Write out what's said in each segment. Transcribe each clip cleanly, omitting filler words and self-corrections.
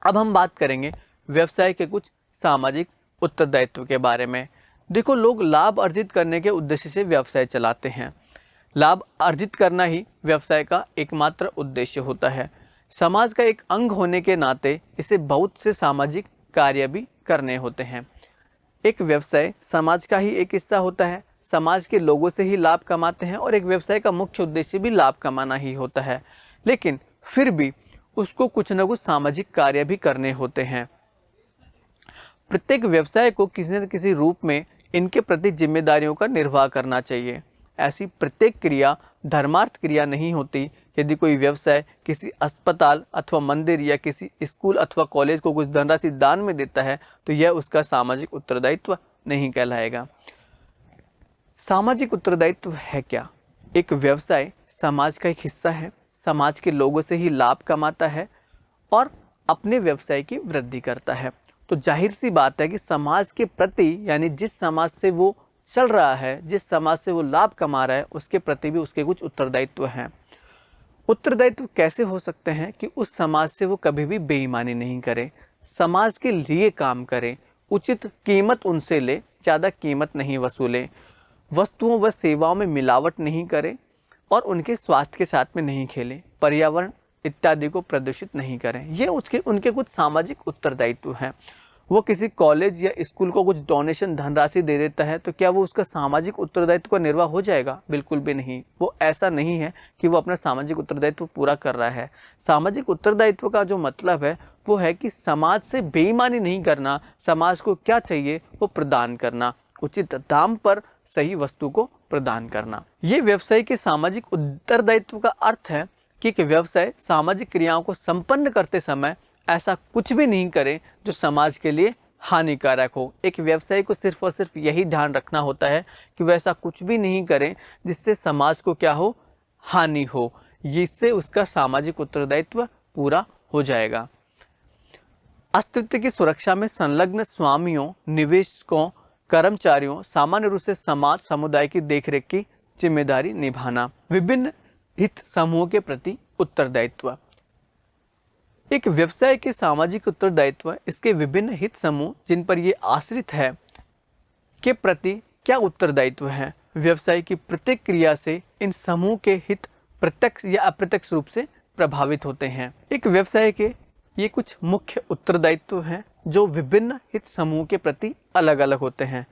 अब हम बात करेंगे व्यवसाय के कुछ सामाजिक उत्तरदायित्व के बारे में। देखो, लोग लाभ अर्जित करने के उद्देश्य से व्यवसाय चलाते हैं। लाभ अर्जित करना ही व्यवसाय का एकमात्र उद्देश्य होता है। समाज का एक अंग होने के नाते इसे बहुत से सामाजिक कार्य भी करने होते हैं। एक व्यवसाय समाज का ही एक हिस्सा होता है। समाज के लोगों से ही लाभ कमाते हैं और एक व्यवसाय का मुख्य उद्देश्य भी लाभ कमाना ही होता है। लेकिन फिर भी उसको कुछ न कुछ सामाजिक कार्य भी करने होते हैं। प्रत्येक व्यवसाय को किसी न किसी रूप में इनके प्रति जिम्मेदारियों का निर्वाह करना चाहिए। ऐसी प्रत्येक क्रिया धर्मार्थ क्रिया नहीं होती। यदि कोई व्यवसाय किसी अस्पताल अथवा मंदिर या किसी स्कूल अथवा कॉलेज को कुछ धनराशि दान में देता है तो यह उसका सामाजिक उत्तरदायित्व नहीं कहलाएगा। सामाजिक उत्तरदायित्व है क्या? एक व्यवसाय समाज का एक हिस्सा है, समाज के लोगों से ही लाभ कमाता है और अपने व्यवसाय की वृद्धि करता है। तो जाहिर सी बात है कि समाज के प्रति, यानी जिस समाज से वो चल रहा है, जिस समाज से वो लाभ कमा रहा है, उसके प्रति भी उसके कुछ उत्तरदायित्व हैं। उत्तरदायित्व कैसे हो सकते हैं कि उस समाज से वो कभी भी बेईमानी नहीं करे, समाज के लिए काम करे, उचित कीमत उनसे ले, ज़्यादा कीमत नहीं वसूले, वस्तुओं व सेवाओं में मिलावट नहीं करे और उनके स्वास्थ्य के साथ में नहीं खेले, पर्यावरण इत्यादि को प्रदूषित नहीं करें। ये उनके कुछ सामाजिक उत्तरदायित्व हैं। वो किसी कॉलेज या स्कूल को कुछ डोनेशन धनराशि दे देता है तो क्या वो उसका सामाजिक उत्तरदायित्व का निर्वाह हो जाएगा? बिल्कुल भी नहीं। वो ऐसा नहीं है कि वो अपना सामाजिक उत्तरदायित्व पूरा कर रहा है। सामाजिक उत्तरदायित्व का जो मतलब है वो है कि समाज से बेईमानी नहीं करना, समाज को क्या चाहिए वो प्रदान करना, उचित दाम पर सही वस्तु को प्रदान करना। ये व्यवसाय के सामाजिक उत्तरदायित्व का अर्थ है कि एक व्यवसाय सामाजिक क्रियाओं को संपन्न करते समय ऐसा कुछ भी नहीं करे जो समाज के लिए हानिकारक हो। एक व्यवसाय को सिर्फ और सिर्फ यही ध्यान रखना होता है कि वह ऐसा कुछ भी नहीं करे जिससे समाज को क्या हो, हानि हो। इससे उसका सामाजिक उत्तरदायित्व पूरा हो जाएगा। अस्तित्व की सुरक्षा में संलग्न स्वामियों, निवेशकों, कर्मचारियों, सामान्य रूप से समाज समुदाय की देखरेख की जिम्मेदारी निभाना। विभिन्न हित समूहों के प्रति उत्तरदायित्व। एक व्यवसाय के सामाजिक उत्तरदायित्व इसके विभिन्न हित समूह जिन पर ये आश्रित है के प्रति क्या उत्तरदायित्व है। व्यवसाय की प्रत्येक क्रिया से इन समूह के हित प्रत्यक्ष या अप्रत्यक्ष रूप से प्रभावित होते हैं। एक व्यवसाय के ये कुछ मुख्य उत्तरदायित्व हैं जो विभिन्न हित समूह के प्रति अलग अलग होते हैं।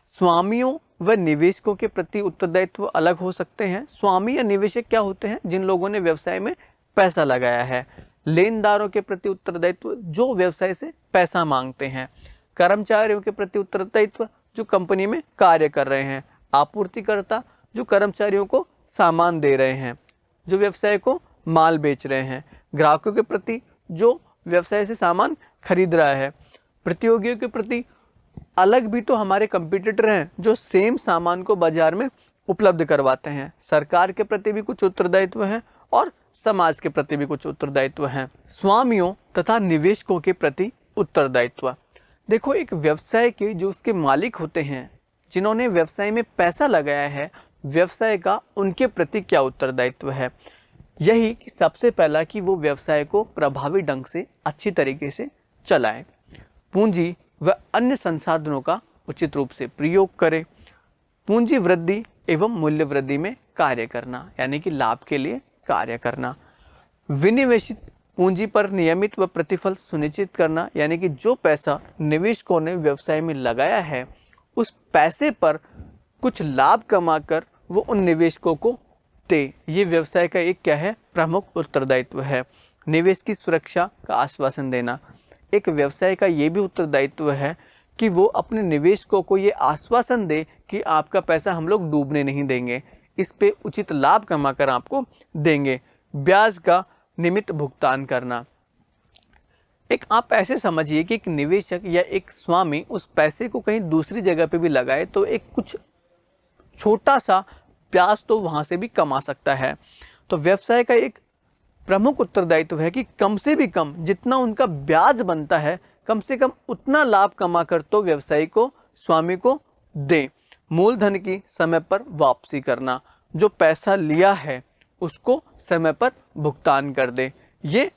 स्वामियों व निवेशकों के प्रति उत्तरदायित्व अलग हो सकते हैं। स्वामी या निवेशक क्या होते हैं? जिन लोगों ने व्यवसाय में पैसा लगाया है। लेनदारों के प्रति उत्तरदायित्व जो व्यवसाय से पैसा मांगते हैं। कर्मचारियों के प्रति उत्तरदायित्व जो कंपनी में कार्य कर रहे हैं। आपूर्तिकर्ता जो कर्मचारियों को सामान दे रहे हैं, जो व्यवसाय को माल बेच रहे हैं। ग्राहकों के प्रति जो व्यवसाय से सामान खरीद रहा है। प्रतियोगियों के प्रति अलग भी तो हमारे कंपटीटर हैं जो सेम सामान को बाजार में उपलब्ध करवाते हैं। सरकार के प्रति भी कुछ उत्तरदायित्व हैं और समाज के प्रति भी कुछ उत्तरदायित्व हैं। स्वामियों तथा निवेशकों के प्रति उत्तरदायित्व। देखो, एक व्यवसाय के जो उसके मालिक होते हैं, जिन्होंने व्यवसाय में पैसा लगाया है, व्यवसाय का उनके प्रति क्या उत्तरदायित्व है। यही कि सबसे पहला कि वो व्यवसाय को प्रभावी ढंग से अच्छी तरीके से चलाएं, पूंजी व अन्य संसाधनों का उचित रूप से प्रयोग करें, पूंजी वृद्धि एवं मूल्य वृद्धि में कार्य करना, यानी कि लाभ के लिए कार्य करना, विनिवेशित पूंजी पर नियमित व प्रतिफल सुनिश्चित करना, यानी कि जो पैसा निवेशकों ने व्यवसाय में लगाया है उस पैसे पर कुछ लाभ कमाकर वो उन निवेशकों को दे। ये व्यवसाय का एक क्या है, प्रमुख उत्तरदायित्व है। निवेश की सुरक्षा का आश्वासन देना। एक व्यवसाय का ये भी उत्तरदायित्व है कि वो अपने निवेशकों को ये आश्वासन दे कि आपका पैसा हम लोग डूबने नहीं देंगे, इस पे उचित लाभ कमाकर आपको देंगे। ब्याज का नियमित भुगतान करना। एक आप ऐसे समझिए कि एक निवेशक या एक स्वामी उस पैसे को कहीं दूसरी जगह पे भी लगाए तो एक कुछ छोटा सा ब्याज तो वहाँ से भी कमा सकता है। तो व्यवसाय का एक प्रमुख उत्तरदायित्व है कि कम से भी कम जितना उनका ब्याज बनता है, कम से कम उतना लाभ कमाकर तो व्यवसायी को, स्वामी को दें। मूलधन की समय पर वापसी करना। जो पैसा लिया है उसको समय पर भुगतान कर दे। ये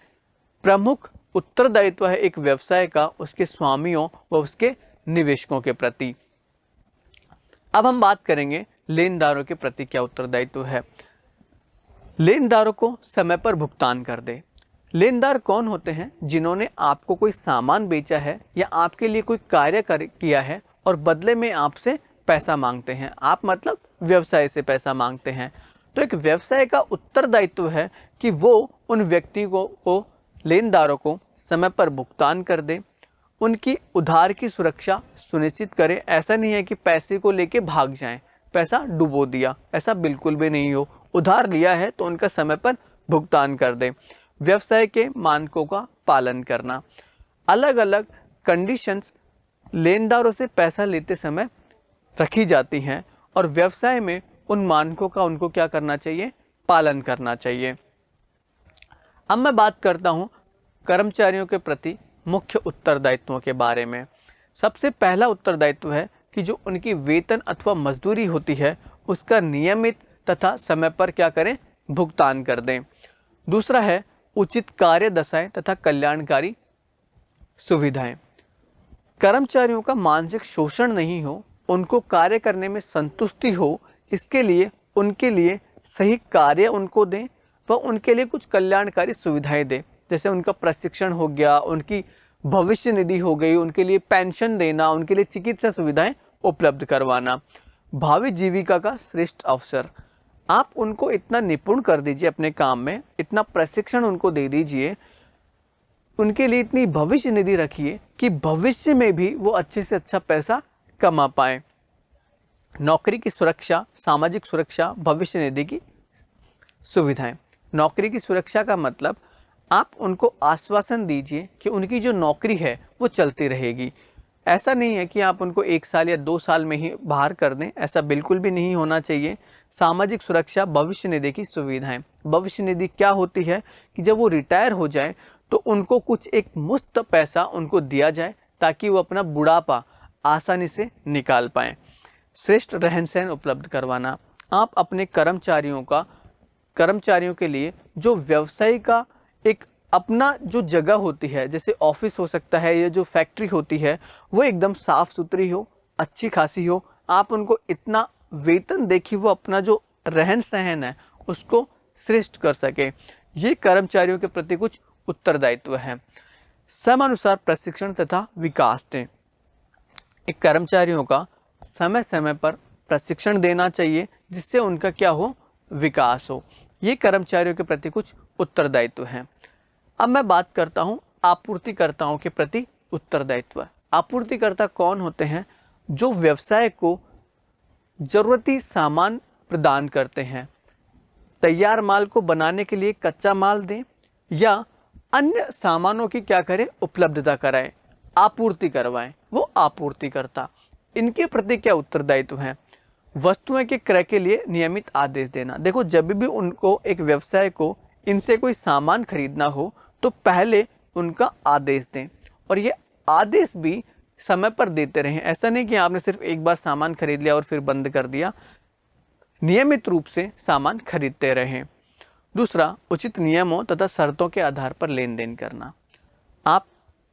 प्रमुख उत्तरदायित्व है एक व्यवसाय का उसके स्वामियों व उसके निवेशकों के प्रति। अब हम बात करेंगे लेनदारों के प्रति क्या उत्तरदायित्व है। लेनदारों को समय पर भुगतान कर दे। लेनदार कौन होते हैं? जिन्होंने आपको कोई सामान बेचा है या आपके लिए कोई कार्य किया है और बदले में आपसे पैसा मांगते हैं। आप मतलब व्यवसाय से पैसा मांगते हैं। तो एक व्यवसाय का उत्तरदायित्व है कि वो उन व्यक्तियों को लेनदारों को समय पर भुगतान कर दे, उनकी उधार की सुरक्षा सुनिश्चित करे। ऐसा नहीं है कि पैसे को लेके भाग जाएं, पैसा डुबो दिया, ऐसा बिल्कुल भी नहीं हो। उधार लिया है तो उनका समय पर भुगतान कर दे। व्यवसाय के मानकों का पालन करना। अलग अलग कंडीशंस लेनदारों से पैसा लेते समय रखी जाती हैं और व्यवसाय में उन मानकों का उनको क्या करना चाहिए? पालन करना चाहिए। अब मैं बात करता हूँ कर्मचारियों के प्रति मुख्य उत्तरदायित्वों के बारे में। सबसे पहला उत्तरदायित्व है कि जो उनकी वेतन अथवा मजदूरी होती है उसका नियमित तथा समय पर क्या करें? भुगतान कर दें। दूसरा है उचित कार्य दशाएं तथा कल्याणकारी सुविधाएं। कर्मचारियों का मानसिक शोषण नहीं हो, उनको कार्य करने में संतुष्टि हो, इसके लिए उनके लिए सही कार्य उनको दें व उनके लिए कुछ कल्याणकारी सुविधाएं दें। जैसे उनका प्रशिक्षण हो गया, उनकी भविष्य निधि हो गई, उनके लिए पेंशन देना, उनके लिए चिकित्सा सुविधाएं उपलब्ध करवाना। भावी जीविका का श्रेष्ठ अवसर। आप उनको इतना निपुण कर दीजिए अपने काम में, इतना प्रशिक्षण उनको दे दीजिए, उनके लिए इतनी भविष्य निधि रखिए कि भविष्य में भी वो अच्छे से अच्छा पैसा कमा पाए। नौकरी की सुरक्षा, सामाजिक सुरक्षा, भविष्य निधि की सुविधाएं। नौकरी की सुरक्षा का मतलब आप उनको आश्वासन दीजिए कि उनकी जो नौकरी है वो चलती रहेगी। ऐसा नहीं है कि आप उनको 1 साल या 2 साल में ही बाहर कर दें, ऐसा बिल्कुल भी नहीं होना चाहिए। सामाजिक सुरक्षा, भविष्य निधि की सुविधाएं। भविष्य निधि क्या होती है कि जब वो रिटायर हो जाए तो उनको कुछ एक मुफ्त पैसा उनको दिया जाए ताकि वो अपना बुढ़ापा आसानी से निकाल पाएँ। श्रेष्ठ रहन सहन उपलब्ध करवाना। आप अपने कर्मचारियों के लिए जो व्यवसाय का एक अपना जो जगह होती है, जैसे ऑफिस हो सकता है या जो फैक्ट्री होती है, वो एकदम साफ सुथरी हो, अच्छी खासी हो। आप उनको इतना वेतन दे कि वो अपना जो रहन सहन है उसको श्रेष्ठ कर सके। ये कर्मचारियों के प्रति कुछ उत्तरदायित्व है। समयानुसार प्रशिक्षण तथा विकास दें। एक कर्मचारियों का समय समय पर प्रशिक्षण देना चाहिए जिससे उनका क्या हो? विकास हो। ये कर्मचारियों के प्रति कुछ उत्तरदायित्व हैं। अब मैं बात करता हूँ आपूर्तिकर्ताओं के प्रति उत्तरदायित्व। आपूर्तिकर्ता कौन होते हैं? जो व्यवसाय को जरूरती सामान प्रदान करते हैं। तैयार माल को बनाने के लिए कच्चा माल दें या अन्य सामानों की क्या करें? उपलब्धता कराएं, आपूर्ति करवाएं, वो आपूर्तिकर्ता। इनके प्रति क्या उत्तरदायित्व हैं? वस्तुएं के क्रय के लिए नियमित आदेश देना। देखो, जब भी उनको एक व्यवसाय को इनसे कोई सामान खरीदना हो तो पहले उनका आदेश दें और ये आदेश भी समय पर देते रहें। ऐसा नहीं कि आपने सिर्फ एक बार सामान खरीद लिया और फिर बंद कर दिया। नियमित रूप से सामान खरीदते रहें। दूसरा, उचित नियमों तथा शर्तों के आधार पर लेन देन करना। आप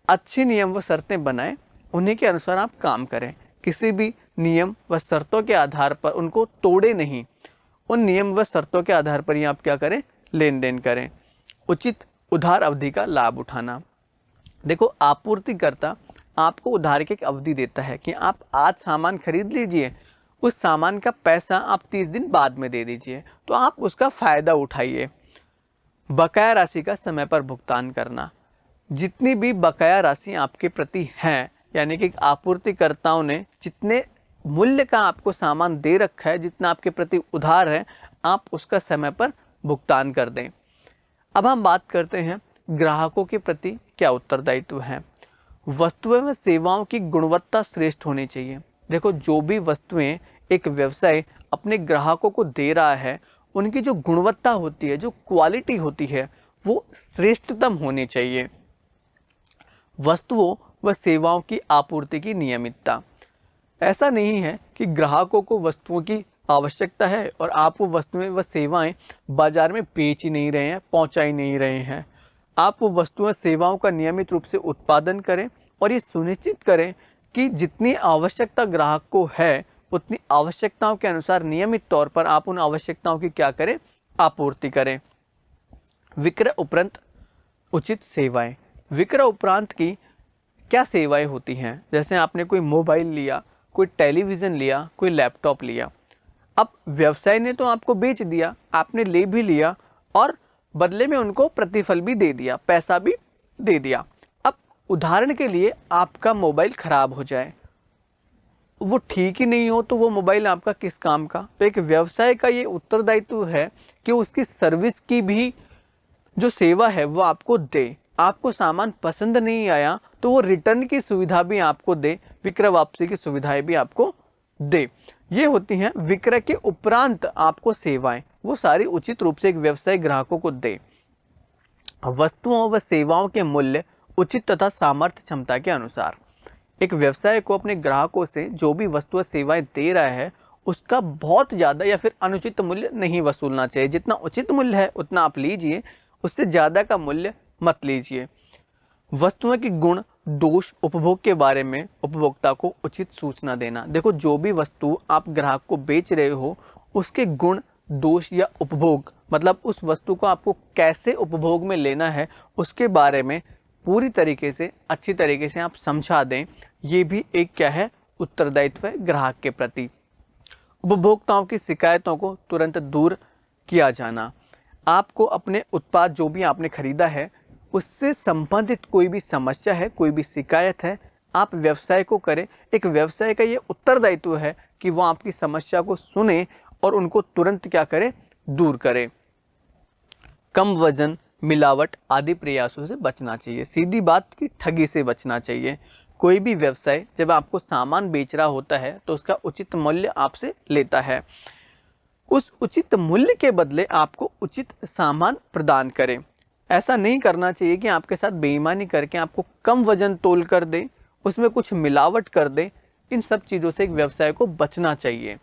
अच्छे नियम व शर्तें बनाएं, उन्हीं के अनुसार आप काम करें। किसी भी नियम व शर्तों के आधार पर उनको तोड़े नहीं। उन नियम व शर्तों के आधार पर ही आप क्या करें? लेन देन करें। उचित उधार अवधि का लाभ उठाना। देखो, आपूर्तिकर्ता आपको उधार की एक अवधि देता है कि आप आज सामान खरीद लीजिए, उस सामान का पैसा आप 30 दिन बाद में दे दीजिए, तो आप उसका फ़ायदा उठाइए। बकाया राशि का समय पर भुगतान करना। जितनी भी बकाया राशि आपके प्रति हैं, यानी कि आपूर्तिकर्ताओं ने जितने मूल्य का आपको सामान दे रखा है, जितना आपके प्रति उधार है, आप उसका समय पर भुगतान कर दें। अब हम बात करते हैं ग्राहकों के प्रति क्या उत्तरदायित्व है। वस्तुएं व सेवाओं की गुणवत्ता श्रेष्ठ होनी चाहिए। देखो, जो भी वस्तुएं एक व्यवसाय अपने ग्राहकों को दे रहा है, उनकी जो गुणवत्ता होती है, जो क्वालिटी होती है, वो श्रेष्ठतम होनी चाहिए। वस्तुओं व सेवाओं की आपूर्ति की नियमितता। ऐसा नहीं है कि ग्राहकों को वस्तुओं की आवश्यकता है और आप वो वस्तुएं व सेवाएं बाजार में बेच ही नहीं रहे हैं, पहुंचा ही नहीं रहे हैं। आप वो वस्तुओं सेवाओं का नियमित रूप से उत्पादन करें और ये सुनिश्चित करें कि जितनी आवश्यकता ग्राहक को है उतनी आवश्यकताओं के अनुसार नियमित तौर पर आप उन आवश्यकताओं की क्या करें, आपूर्ति करें। विक्रय उपरांत उचित सेवाएं। विक्रय उपरांत की क्या सेवाएं होती हैं? जैसे आपने कोई मोबाइल लिया, कोई टेलीविज़न लिया, कोई लैपटॉप लिया। अब व्यवसाय ने तो आपको बेच दिया, आपने ले भी लिया और बदले में उनको प्रतिफल भी दे दिया, पैसा भी दे दिया। अब उदाहरण के लिए आपका मोबाइल खराब हो जाए, वो ठीक ही नहीं हो, तो वो मोबाइल आपका किस काम का? तो एक व्यवसाय का ये उत्तरदायित्व है कि उसकी सर्विस की भी जो सेवा है वो आपको दे। आपको सामान पसंद नहीं आया तो वो रिटर्न की सुविधा भी आपको दे, विक्रय वापसी की सुविधाएं भी आपको दे। ये होती हैं विक्रय के उपरांत आपको सेवाएं, वो सारी उचित रूप से एक व्यवसाय ग्राहकों को दे। वस्तुओं व सेवाओं के मूल्य उचित तथा सामर्थ्य क्षमता के अनुसार। एक व्यवसाय को अपने ग्राहकों से जो भी वस्तु व सेवाएं दे रहा है उसका बहुत ज़्यादा या फिर अनुचित मूल्य नहीं वसूलना चाहिए। जितना उचित मूल्य है उतना आप लीजिए, उससे ज़्यादा का मूल्य मत लीजिए। वस्तुओं की गुण दोष उपभोग के बारे में उपभोक्ता को उचित सूचना देना। देखो, जो भी वस्तु आप ग्राहक को बेच रहे हो उसके गुण दोष या उपभोग, मतलब उस वस्तु को आपको कैसे उपभोग में लेना है उसके बारे में पूरी तरीके से अच्छी तरीके से आप समझा दें। ये भी एक क्या है, उत्तरदायित्व है ग्राहक के प्रति। उपभोक्ताओं की शिकायतों को तुरंत दूर किया जाना। आपको अपने उत्पाद जो भी आपने खरीदा है उससे संबंधित कोई भी समस्या है, कोई भी शिकायत है, आप व्यवसाय को करें। एक व्यवसाय का ये उत्तरदायित्व है कि वो आपकी समस्या को सुने और उनको तुरंत क्या करे, दूर करे। कम वजन, मिलावट आदि प्रयासों से बचना चाहिए। सीधी बात की ठगी से बचना चाहिए। कोई भी व्यवसाय जब आपको सामान बेच रहा होता है तो उसका उचित मूल्य आपसे लेता है। उस उचित मूल्य के बदले आपको उचित सामान प्रदान करें। ऐसा नहीं करना चाहिए कि आपके साथ बेईमानी करके आपको कम वजन तोल कर दे, उसमें कुछ मिलावट कर दे। इन सब चीज़ों से एक व्यवसाय को बचना चाहिए।